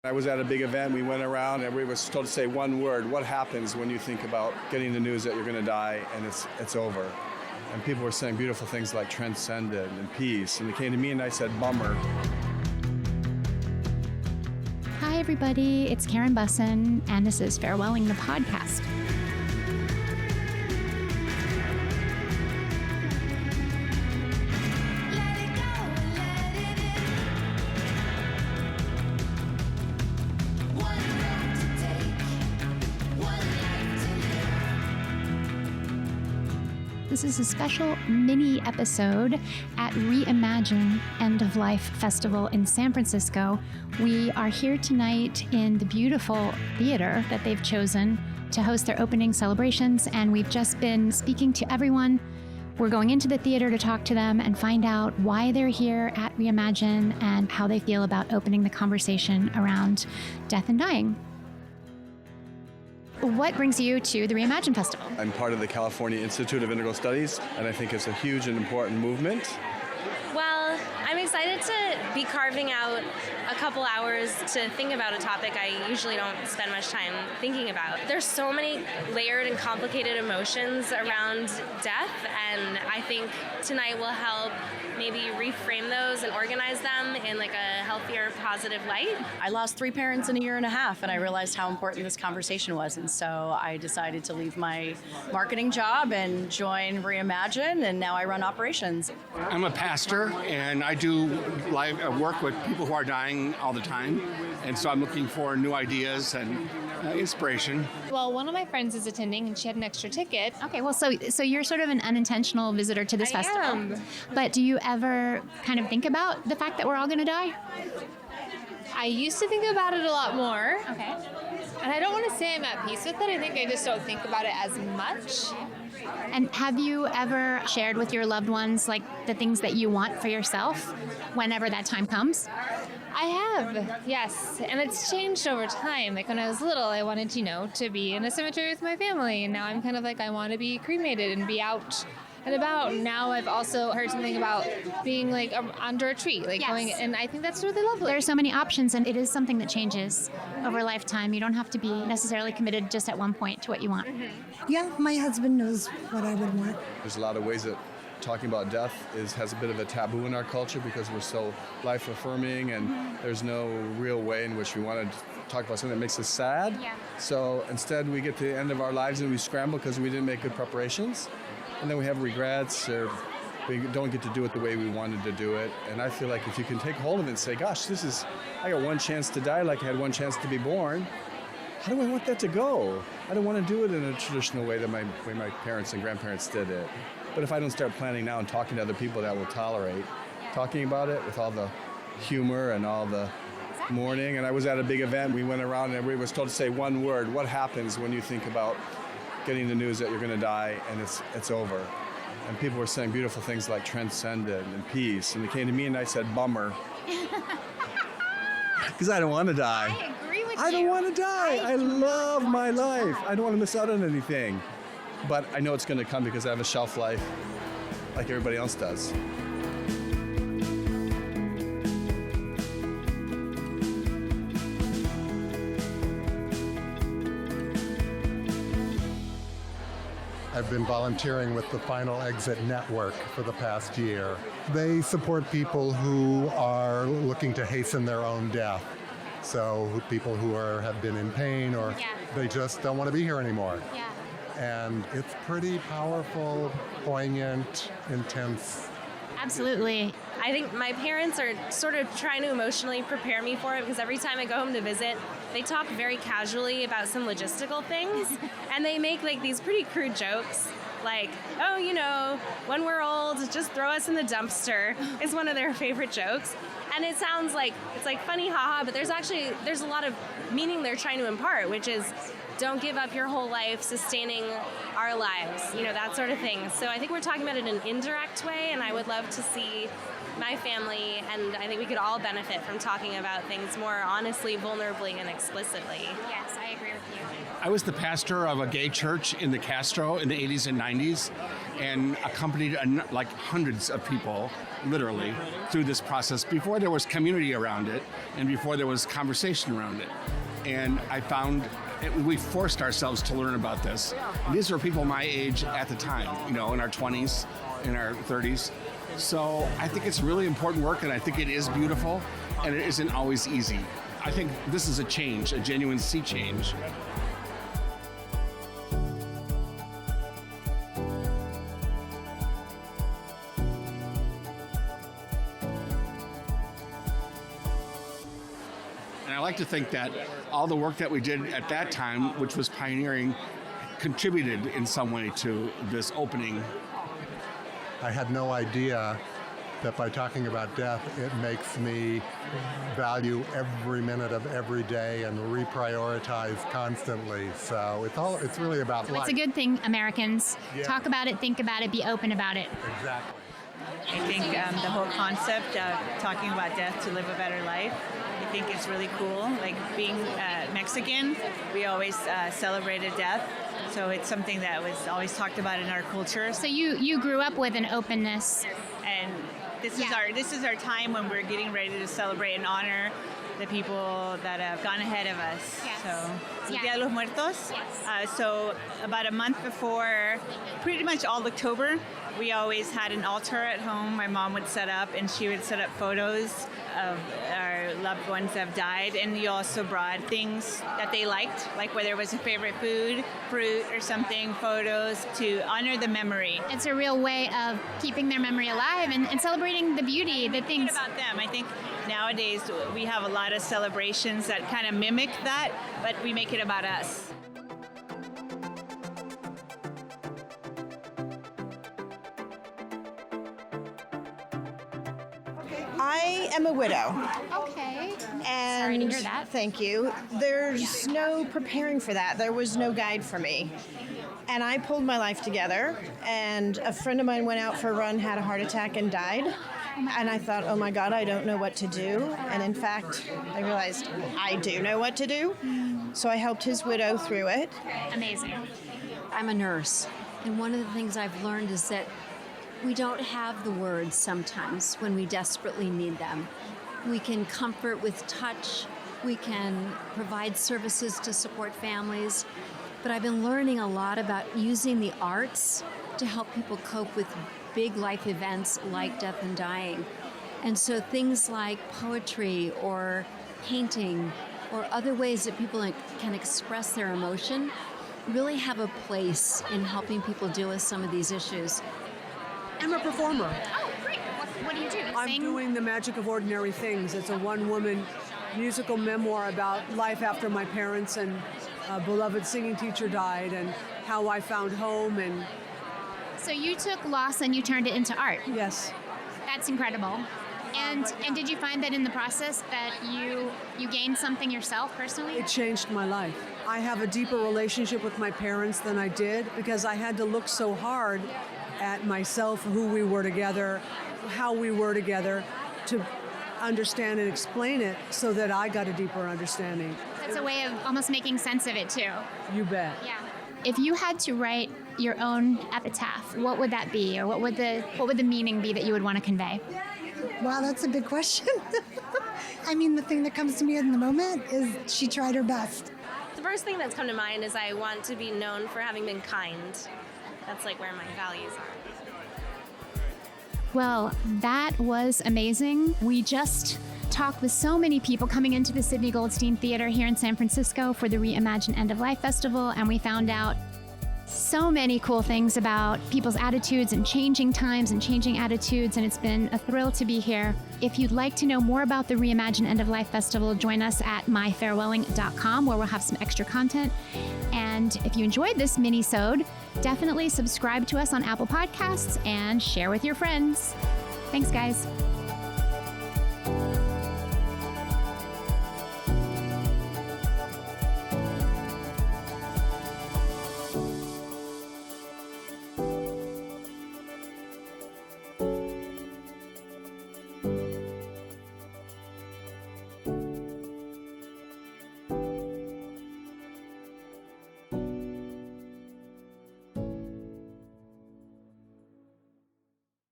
I was at a big event, we went around and we were told to say one word. What happens when you think about getting the news that you're going to die and it's over? And people were saying beautiful things like transcendent and peace. And they came to me and I said, bummer. Hi, everybody. It's Karen Bussin, and this is Farewelling the Podcast. This is a special mini episode at Reimagine End of Life Festival in San Francisco. We are here tonight in the beautiful theater that they've chosen to host their opening celebrations, and we've just been speaking to everyone. We're going into the theater to talk to them and find out why they're here at Reimagine and how they feel about opening the conversation around death and dying. What brings you to the Reimagine Festival? I'm part of the California Institute of Integral Studies, and I think it's a huge and important movement. Well, I'm excited to be carving out a couple hours to think about a topic I usually don't spend much time thinking about. There's so many layered and complicated emotions around death, and I think tonight will help maybe reframe those and organize them in like a healthier, positive light. I lost 3 parents in a year and a half, and I realized how important this conversation was, and so I decided to leave my marketing job and join Reimagine, and now I run operations. I'm a pastor, and I do live work with people who are dying all the time, and so I'm looking for new ideas and inspiration. Well, one of my friends is attending, and she had an extra ticket. Okay, well, so you're sort of an unintentional visitor to this festival. Am. But do you ever kind of think about the fact that we're all going to die? I used to think about it a lot more. Okay. And I don't want to say I'm at peace with it. I think I just don't think about it as much. And have you ever shared with your loved ones like the things that you want for yourself whenever that time comes? I have, yes. And it's changed over time. Like when I was little, I wanted, to be in a cemetery with my family. And now I'm kind of like, I want to be cremated and be out and about. Now I've also heard something about being like under a tree, like Yes. going, and I think that's really lovely. There are so many options, and it is something that changes over a lifetime. You don't have to be necessarily committed just at one point to what you want. Mm-hmm. Yeah, my husband knows what I would want. There's a lot of ways that talking about death has a bit of a taboo in our culture because we're so life-affirming, and there's no real way in which we want to talk about something that makes us sad. Yeah. So instead we get to the end of our lives and we scramble because we didn't make good preparations. And then we have regrets, or we don't get to do it the way we wanted to do it. And I feel like if you can take hold of it and say, gosh, I got one chance to die like I had one chance to be born. How do I want that to go? I don't want to do it in a traditional way that my parents and grandparents did it. But if I don't start planning now and talking to other people that will tolerate talking about it with all the humor and all the mourning. And I was at a big event, we went around and we were told to say one word. What happens when you think about getting the news that you're going to die and it's over? And people were saying beautiful things like transcendent and peace. And they came to me and I said, bummer. Because I don't want to die. I agree with you. I don't want to die. I love my life. I don't want to miss out on anything. But I know it's going to come because I have a shelf life like everybody else does. I've been volunteering with the Final Exit Network for the past year. They support people who are looking to hasten their own death. So people who have been in pain, or they just don't want to be here anymore. Yeah. And it's pretty powerful, poignant, intense. Absolutely. I think my parents are sort of trying to emotionally prepare me for it because every time I go home to visit, they talk very casually about some logistical things, and they make like these pretty crude jokes. Like, oh, when we're old, just throw us in the dumpster is one of their favorite jokes. And it sounds like, it's like funny, haha, but there's a lot of meaning they're trying to impart, which is don't give up your whole life sustaining our lives, that sort of thing. So I think we're talking about it in an indirect way, and I would love to see my family, and I think we could all benefit from talking about things more honestly, vulnerably, and explicitly. Yes, I agree with you. I was the pastor of a gay church in the Castro in the 80s and 90s, and accompanied like hundreds of people, literally, through this process before there was community around it and before there was conversation around it. And I found we forced ourselves to learn about this. And these were people my age at the time, in our 20s, in our 30s. So I think it's really important work, and I think it is beautiful, and it isn't always easy. I think this is a change, a genuine sea change. And I like to think that all the work that we did at that time, which was pioneering, contributed in some way to this opening. I had no idea that by talking about death, it makes me value every minute of every day and reprioritize constantly. So it's really about life. It's a good thing, Americans. Yeah. Talk about it, think about it, be open about it. Exactly. I think the whole concept of talking about death to live a better life, I think it's really cool. Like being Mexican, we always celebrated death. So it's something that was always talked about in our culture. So you grew up with an openness. And this is our time when we're getting ready to celebrate and honor the people that have gone ahead of us. Yes. So, Yeah. Dia de los Muertos. Yes. So about a month before, pretty much all October, we always had an altar at home. My mom would set up, and she would set up photos of our loved ones that have died. And you also brought things that they liked, like whether it was a favorite food, fruit, or something, photos to honor the memory. It's a real way of keeping their memory alive and celebrating the beauty, the things. About them. I think nowadays we have a lot of celebrations that kind of mimic that, but we make it about us. I am a widow. Okay. And Sorry to hear that. Thank you. There's no preparing for that. There was no guide for me. And I pulled my life together, and a friend of mine went out for a run, had a heart attack, and died. And I thought, oh my God, I don't know what to do. And in fact, I realized I do know what to do. So I helped his widow through it. Amazing. I'm a nurse, and one of the things I've learned is that we don't have the words sometimes when we desperately need them. We can comfort with touch, we can provide services to support families, but I've been learning a lot about using the arts to help people cope with big life events like death and dying. And so things like poetry or painting or other ways that people can express their emotion really have a place in helping people deal with some of these issues. I'm a performer. Oh, great. What do you do? I'm Sing? doing The Magic of Ordinary Things. It's a one-woman musical memoir about life after my parents and a beloved singing teacher died and how I found home. And So you took loss and you turned it into art. yes, That's incredible. And did you find that in the process that you gained something yourself personally? it changed my life. I have a deeper relationship with my parents than I did because I had to look so hard at myself, who we were together, how we were together, to understand and explain it so that I got a deeper understanding. That's a way of almost making sense of it too. You bet. Yeah. If you had to write your own epitaph, what would that be, or what would the meaning be that you would want to convey? Wow, that's a big question. I mean, the thing that comes to me in the moment is she tried her best. The first thing that's come to mind is I want to be known for having been kind. That's like where my values are. Well, that was amazing. We just talked with so many people coming into the Sydney Goldstein Theater here in San Francisco for the Reimagine End of Life Festival, and we found out so many cool things about people's attitudes and changing times and changing attitudes, and it's been a thrill to be here. If you'd like to know more about the Reimagine End of Life Festival, join us at myfarewelling.com, where we'll have some extra content. And if you enjoyed this mini-sode, definitely subscribe to us on Apple Podcasts and share with your friends. Thanks, guys.